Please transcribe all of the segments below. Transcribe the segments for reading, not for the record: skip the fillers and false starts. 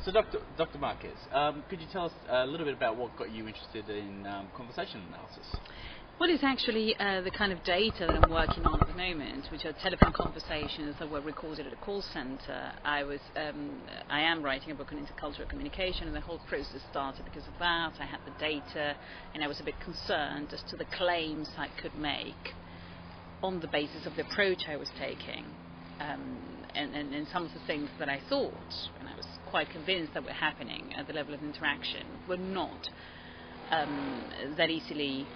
So, Dr. Marquez, could you tell us a little bit about what got you interested in conversation analysis? Well, it's actually the kind of data that I'm working on at the moment, which are telephone conversations that were recorded at a call centre. I am writing a book on intercultural communication, and the whole process started because of that. I had the data, and I was a bit concerned as to the claims I could make on the basis of the approach I was taking, and some of the things that I thought, and I was quite convinced that were happening at the level of interaction, were not that easily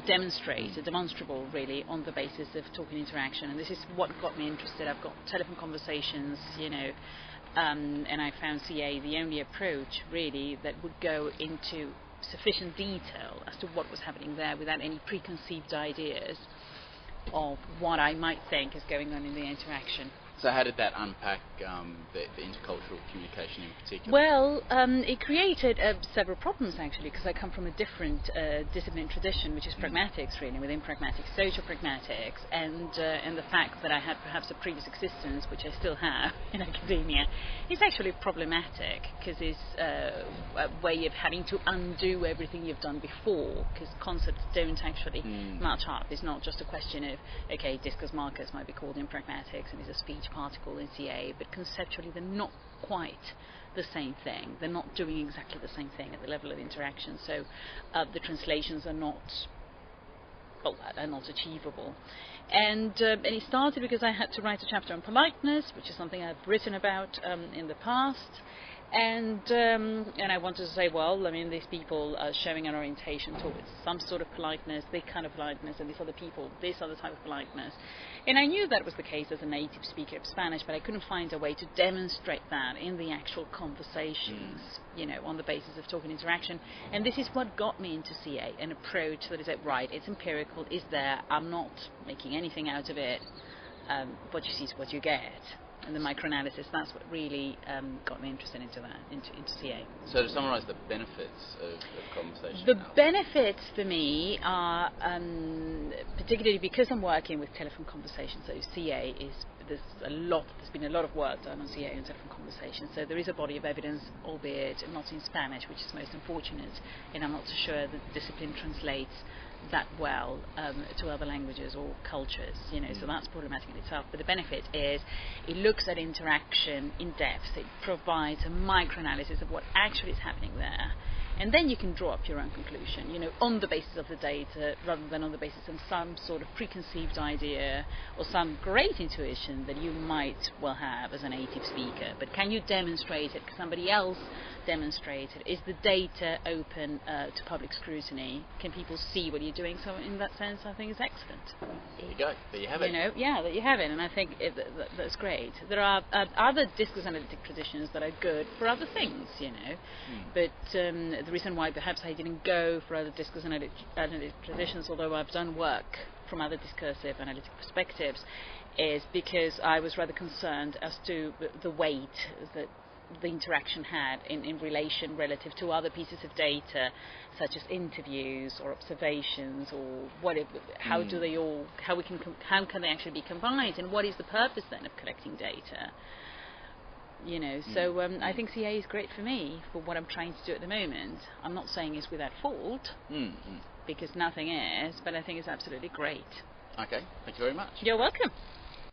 demonstrable really on the basis of talking interaction. And this is what got me interested. I've got telephone conversations, and I found CA the only approach really that would go into sufficient detail as to what was happening there without any preconceived ideas of what I might think is going on in the interaction. So how did that unpack the intercultural communication in particular? Well, it created several problems actually, because I come from a different discipline tradition, which is pragmatics really, within pragmatics, social pragmatics, and the fact that I had perhaps a previous existence, which I still have in academia, is actually problematic, because it's a way of having to undo everything you've done before, because concepts don't actually match up. It's not just a question of, okay, discourse markers might be called in pragmatics and is a speech particle in CA, but conceptually they're not quite the same thing. They're not doing exactly the same thing at the level of interaction, so the translations are not achievable. And it started because I had to write a chapter on politeness, which is something I've written about in the past. And I wanted to say, well, I mean, these people are showing an orientation towards some sort of politeness, this kind of politeness, and these other people, this other type of politeness. And I knew that was the case as a native speaker of Spanish, but I couldn't find a way to demonstrate that in the actual conversations, on the basis of talking interaction. And this is what got me into CA, an approach that is right, it's empirical, it's there, I'm not making anything out of it, what you see is what you get. And the microanalysis, that's what really got me interested into CA. So to summarise the benefits of conversation The analysis. benefits for me are, particularly because I'm working with telephone conversations, so CA there's been a lot of work done on CA and telephone conversations, so there is a body of evidence, albeit not in Spanish, which is most unfortunate, and I'm not so sure the discipline translates that well to other languages or cultures, so that's problematic in itself. But the benefit is it looks at interaction in depth. It provides a microanalysis of what actually is happening there, and then you can draw up your own conclusion, on the basis of the data rather than on the basis of some sort of preconceived idea or some great intuition that you might well have as a native speaker. But can you demonstrate it? Can somebody else demonstrate it? Is the data open to public scrutiny? Can people see what you're doing? So in that sense, I think it's excellent. There you go. There you have it. There you have it. And I think that's great. There are other discourse analytic traditions that are good for other things, But the reason why perhaps I didn't go for other discourse analytic traditions, although I've done work from other discursive analytic perspectives, is because I was rather concerned as to the weight that the interaction had in relation relative to other pieces of data, such as interviews or observations, or how can they actually be combined, and what is the purpose then of collecting data? So I think CA is great for me for what I'm trying to do at the moment. I'm not saying it's without fault, because nothing is, but I think it's absolutely great. Okay, thank you very much. You're welcome.